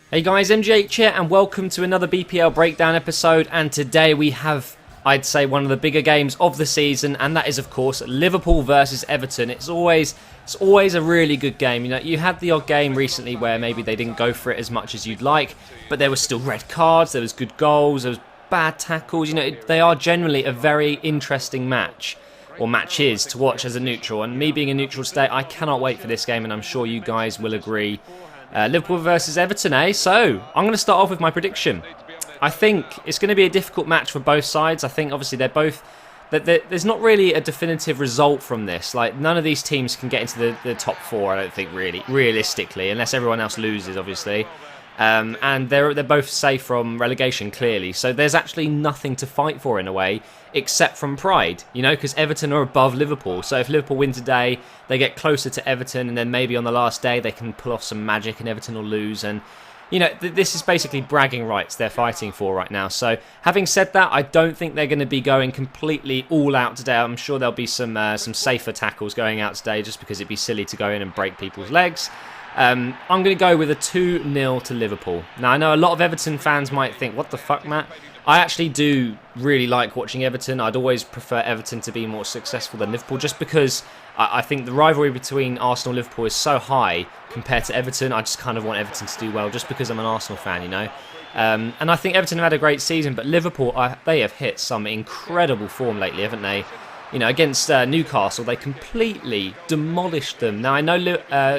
Hey guys, MGH here and welcome to another BPL breakdown episode, and today we have, I'd say, one of the bigger games of the season, and that is of course Liverpool versus Everton. It's always a really good game. You know, you had the odd game recently where maybe they didn't go for it as much as you'd like, but there was still red cards, there was good goals, there was bad tackles. You know, they are generally a very interesting match, or matches, to watch as a neutral, and me being a neutral today, I cannot wait for this game, and I'm sure you guys will agree. Liverpool versus Everton, eh? So, I'm going to start off with my prediction. I think it's going to be a difficult match for both sides. I think, obviously, they're both... There's not really a definitive result from this. Like, none of these teams can get into the top four, I don't think, really, realistically, unless everyone else loses, obviously. And they're both safe from relegation, clearly. So there's actually nothing to fight for, in a way, except from pride, you know, because Everton are above Liverpool. So if Liverpool win today, they get closer to Everton, and then maybe on the last day they can pull off some magic and Everton will lose. And, you know, this is basically bragging rights they're fighting for right now. So having said that, I don't think they're going to be going completely all out today. I'm sure there'll be some safer tackles going out today, just because it'd be silly to go in and break people's legs. I'm going to go with a 2-0 to Liverpool. Now, I know a lot of Everton fans might think, what the fuck, Matt? I actually do really like watching Everton. I'd always prefer Everton to be more successful than Liverpool, just because I think the rivalry between Arsenal and Liverpool is so high compared to Everton. I just kind of want Everton to do well, just because I'm an Arsenal fan, you know. And I think Everton have had a great season, but Liverpool, they have hit some incredible form lately, haven't they? You know, against Newcastle, they completely demolished them. Now, I know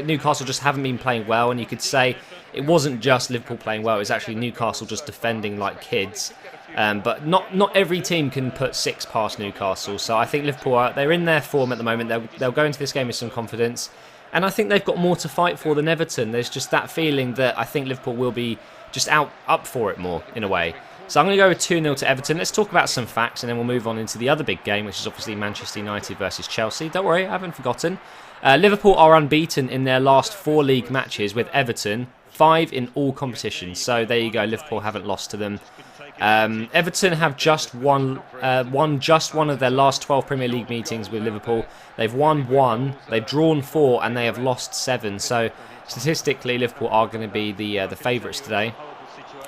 Newcastle just haven't been playing well, and you could say it wasn't just Liverpool playing well, it was actually Newcastle just defending like kids. But not every team can put 6 past Newcastle, so I think Liverpool, they're in their form at the moment. They'll go into this game with some confidence, and I think they've got more to fight for than Everton. There's just that feeling that I think Liverpool will be just up for it more, in a way. So I'm going to go with 2-0 to Everton. Let's talk about some facts, and then we'll move on into the other big game, which is obviously Manchester United versus Chelsea. Don't worry, I haven't forgotten. Liverpool are unbeaten in their last 4 league matches, with Everton 5 in all competitions. So there you go, Liverpool haven't lost to them. Everton have just won just one of their last 12 Premier League meetings with Liverpool. They've won 1, they've drawn 4, and they have lost 7. So statistically, Liverpool are going to be the favourites today.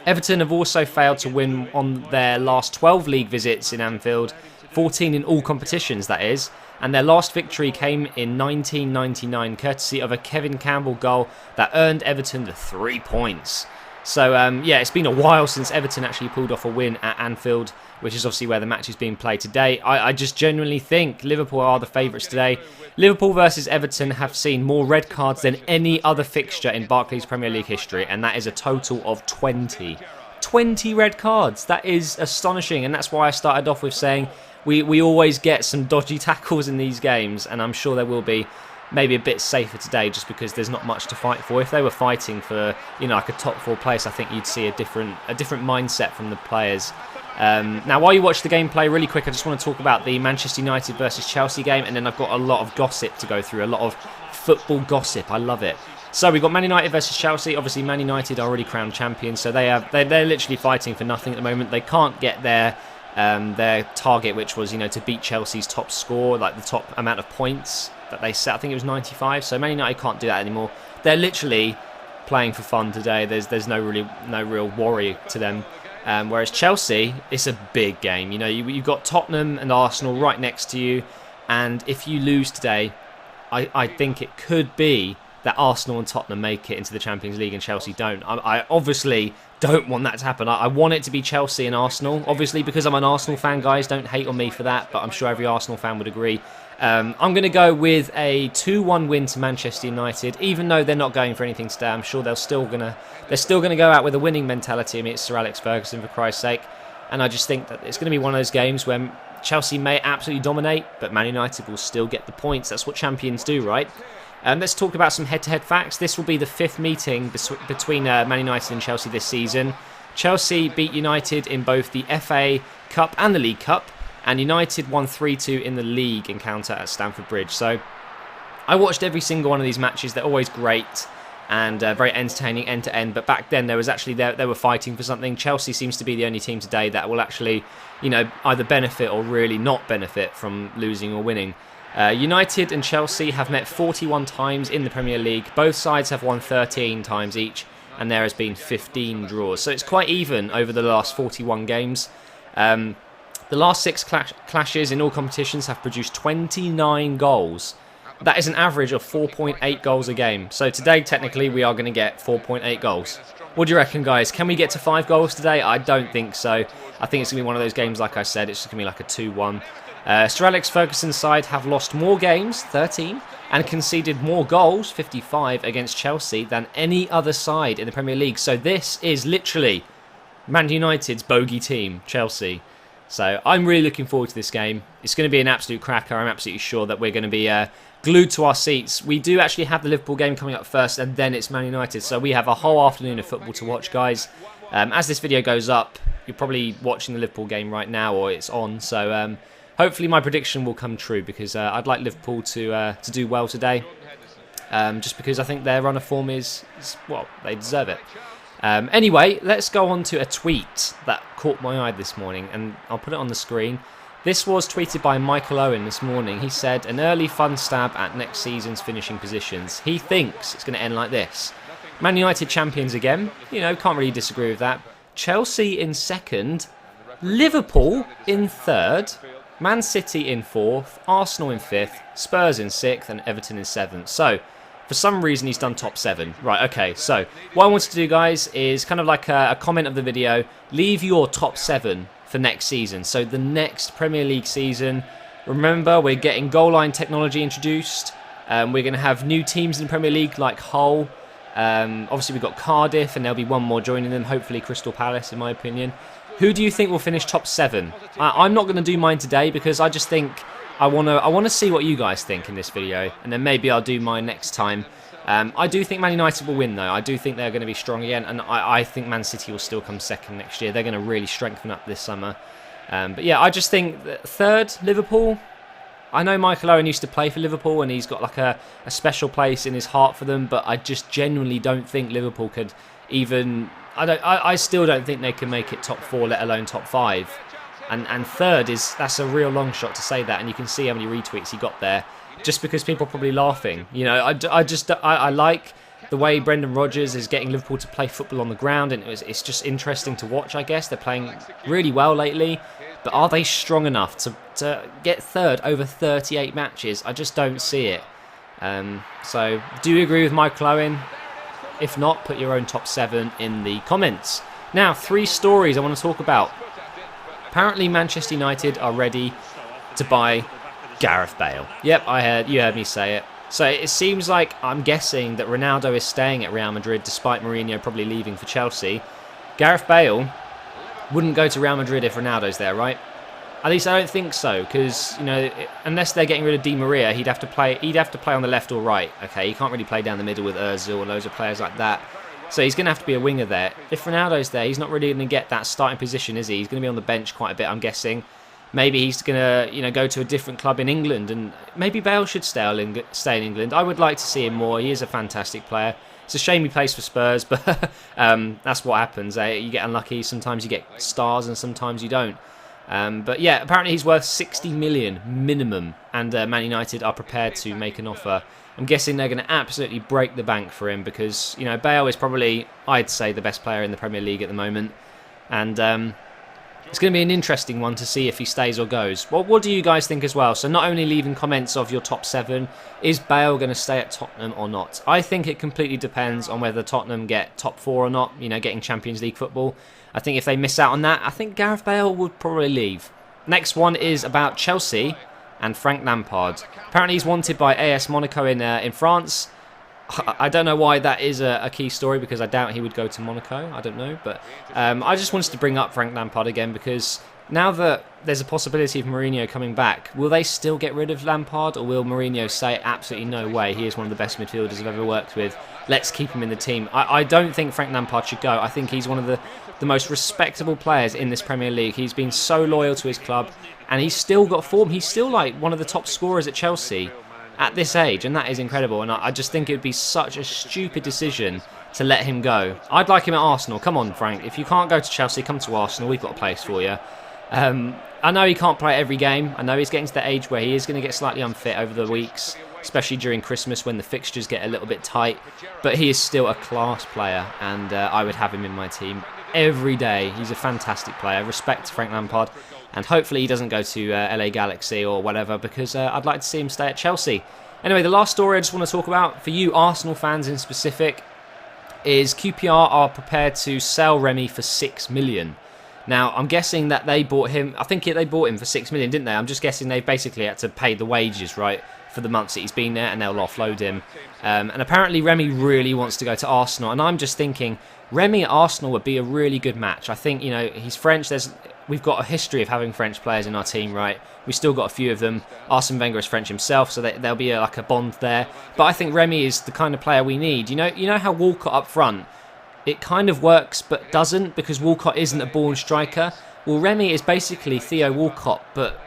Everton have also failed to win on their last 12 league visits in Anfield, 14 in all competitions, that is, and their last victory came in 1999, courtesy of a Kevin Campbell goal that earned Everton the 3 points. So, yeah, it's been a while since Everton actually pulled off a win at Anfield, which is obviously where the match is being played today. I just genuinely think Liverpool are the favourites today. Liverpool versus Everton have seen more red cards than any other fixture in Barclays Premier League history, and that is a total of 20. 20 red cards. That is astonishing, and that's why I started off with saying we always get some dodgy tackles in these games, and I'm sure there will be. Maybe a bit safer today, just because there's not much to fight for. If they were fighting for, you know, like a top 4 place, I think you'd see a different mindset from the players. Now, while you watch the gameplay, really quick, I just want to talk about the Manchester United versus Chelsea game, and then I've got a lot of gossip to go through, a lot of football gossip. I love it. So we've got Man United versus Chelsea. Obviously, Man United are already crowned champions, so they're literally fighting for nothing at the moment. They can't get their target, which was, you know, to beat Chelsea's top score, like the top amount of points that they set. I think it was 95. So Man United can't do that anymore. They're literally playing for fun today. There's no real worry to them. Whereas Chelsea, it's a big game. You know, you've got Tottenham and Arsenal right next to you, and if you lose today, I think it could be that Arsenal and Tottenham make it into the Champions League and Chelsea don't. I obviously don't want that to happen. I want it to be Chelsea and Arsenal, obviously, because I'm an Arsenal fan, guys. Don't hate on me for that, but I'm sure every Arsenal fan would agree. I'm going to go with a 2-1 win to Manchester United, even though they're not going for anything today. I'm sure they're still going to go out with a winning mentality. I mean, it's Sir Alex Ferguson, for Christ's sake, and I just think that it's going to be one of those games when Chelsea may absolutely dominate, but Man United will still get the points. That's what champions do, right? Let's talk about some head-to-head facts. This will be the 5th meeting between Man United and Chelsea this season. Chelsea beat United in both the FA Cup and the League Cup, and United won 3-2 in the league encounter at Stamford Bridge. So I watched every single one of these matches. They're always great and very entertaining end to end. But back then, there was actually they were fighting for something. Chelsea seems to be the only team today that will actually, you know, either benefit or really not benefit from losing or winning. United and Chelsea have met 41 times in the Premier League. Both sides have won 13 times each. and there has been 15 draws. So it's quite even over the last 41 games. The last 6 clashes in all competitions have produced 29 goals. That is an average of 4.8 goals a game. So today, technically, we are going to get 4.8 goals. What do you reckon, guys? Can we get to 5 goals today? I don't think so. I think it's going to be one of those games, like I said, it's just going to be like a 2-1. Sir Alex Ferguson's side have lost more games, 13, and conceded more goals, 55, against Chelsea than any other side in the Premier League. So this is literally Man United's bogey team, Chelsea. So I'm really looking forward to this game. It's going to be an absolute cracker. I'm absolutely sure that we're going to be glued to our seats. We do actually have the Liverpool game coming up first, and then it's Man United. So we have a whole afternoon of football to watch, guys. As this video goes up, you're probably watching the Liverpool game right now, or it's on. So hopefully my prediction will come true, because I'd like Liverpool to do well today. Just because I think their run of form is, well, they deserve it. Anyway, let's go on to a tweet that caught my eye this morning, and I'll put it on the screen. This was tweeted by Michael Owen this morning. He said, an early fun stab at next season's finishing positions. He thinks it's going to end like this. Man United champions again. You know, can't really disagree with that. Chelsea in second. Liverpool in third. Man City in fourth. Arsenal in fifth. Spurs in sixth. And Everton in seventh. So, for some reason, he's done top 7. Right, okay. So, what I wanted to do, guys, is kind of like a comment of the video. Leave your top 7 for next season. So, the next Premier League season. Remember, we're getting goal line technology introduced. We're going to have new teams in the Premier League like Hull. Obviously, we've got Cardiff, and there'll be one more joining them. Hopefully, Crystal Palace, in my opinion. Who do you think will finish top 7? I'm not going to do mine today, because I just think I want to see what you guys think in this video, and then maybe I'll do mine next time. I do think Man United will win, though. I do think they're going to be strong again, and I think Man City will still come second next year. They're going to really strengthen up this summer. But yeah, I just think that third, Liverpool. I know Michael Owen used to play for Liverpool, and he's got like a special place in his heart for them, but I just genuinely don't think Liverpool could even... I still don't think they can make it top 4, let alone top 5. And third that's a real long shot to say that, and you can see how many retweets he got there, just because people are probably laughing. You know, I like the way Brendan Rodgers is getting Liverpool to play football on the ground, and it's just interesting to watch. I guess they're playing really well lately, but are they strong enough to get third over 38 matches? I just don't see it. So do you agree with Michael Owen? If not, put your own top 7 in the comments. Now, 3 stories I want to talk about. Apparently, Manchester United are ready to buy Gareth Bale. Yep, you heard me say it. So it seems like, I'm guessing, that Ronaldo is staying at Real Madrid despite Mourinho probably leaving for Chelsea. Gareth Bale wouldn't go to Real Madrid if Ronaldo's there, right? At least I don't think so, because, you know, unless they're getting rid of Di Maria, he'd have to play on the left or right. Okay, he can't really play down the middle with Ozil or loads of players like that. So he's going to have to be a winger there. If Ronaldo's there, he's not really going to get that starting position, is he? He's going to be on the bench quite a bit, I'm guessing. Maybe he's going to, you know, go to a different club in England, and maybe Bale should stay in England. I would like to see him more. He is a fantastic player. It's a shame he plays for Spurs, but that's what happens. You get unlucky. Sometimes you get stars, and sometimes you don't. But yeah, apparently he's worth 60 million minimum, and Man United are prepared to make an offer. I'm guessing they're going to absolutely break the bank for him, because, you know, Bale is probably, I'd say, the best player in the Premier League at the moment, and it's going to be an interesting one to see if he stays or goes. What do you guys think as well? So not only leaving comments of your top 7, is Bale going to stay at Tottenham or not? I think it completely depends on whether Tottenham get top 4 or not, you know, getting Champions League football. I think if they miss out on that, I think Gareth Bale would probably leave. Next one is about Chelsea and Frank Lampard. Apparently he's wanted by AS Monaco in France. I don't know why that is a key story, because I doubt he would go to Monaco. I don't know, but I just wanted to bring up Frank Lampard again, because now that there's a possibility of Mourinho coming back, will they still get rid of Lampard, or will Mourinho say absolutely no way, he is one of the best midfielders I've ever worked with, let's keep him in the team? I don't think Frank Lampard should go. I think he's one of the most respectable players in this Premier League. He's been so loyal to his club, and he's still got form. He's still like one of the top scorers at Chelsea at this age, and that is incredible. And I just think it would be such a stupid decision to let him go. I'd like him at Arsenal. Come on, Frank. If you can't go to Chelsea, come to Arsenal. We've got a place for you. I know he can't play every game. I know he's getting to the age where he is going to get slightly unfit over the weeks. especially during Christmas when the fixtures get a little bit tight. But he is still a class player, and I would have him in my team every day. He's a fantastic player. Respect to Frank Lampard, and hopefully he doesn't go to LA Galaxy or whatever, because I'd like to see him stay at Chelsea. Anyway, the last story I just want to talk about, for you Arsenal fans in specific, is QPR are prepared to sell Remy for 6 million. Now, I'm guessing that they bought him, I think they bought him for 6 million, didn't they? I'm just guessing they basically had to pay the wages, right, for the months that he's been there, and they'll offload him. And apparently Remy really wants to go to Arsenal, and I'm just thinking Remy at Arsenal would be a really good match. I think, you know, he's French. We've got a history of having French players in our team, right? We've still got a few of them. Arsene Wenger is French himself, so there'll be like a bond there. But I think Remy is the kind of player we need. You know how Walcott up front, it kind of works but doesn't, because Walcott isn't a born striker. Well, Remy is basically Theo Walcott, but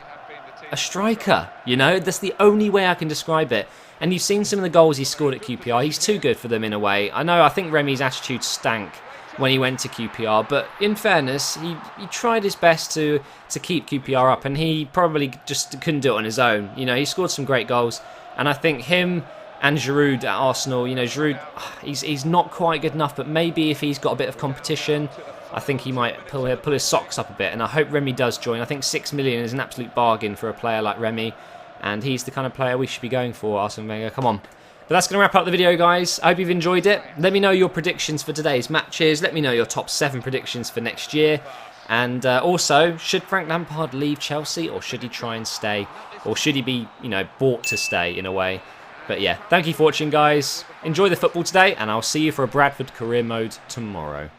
a striker, you know? That's the only way I can describe it. And you've seen some of the goals he scored at QPR. He's too good for them in a way. I think Remy's attitude stank when he went to QPR, but in fairness, he tried his best to keep QPR up, and he probably just couldn't do it on his own. You know, he scored some great goals, and I think him and Giroud at Arsenal, you know, Giroud, he's not quite good enough, but maybe if he's got a bit of competition, I think he might pull his socks up a bit, and I hope Remy does join. I think 6 million is an absolute bargain for a player like Remy, and he's the kind of player we should be going for, Arsene Wenger. Come on. But that's going to wrap up the video, guys. I hope you've enjoyed it. Let me know your predictions for today's matches. Let me know your top 7 predictions for next year. And also, should Frank Lampard leave Chelsea, or should he try and stay? Or should he be, you know, bought to stay in a way? But yeah, thank you for watching, guys. Enjoy the football today, and I'll see you for a Bradford career mode tomorrow.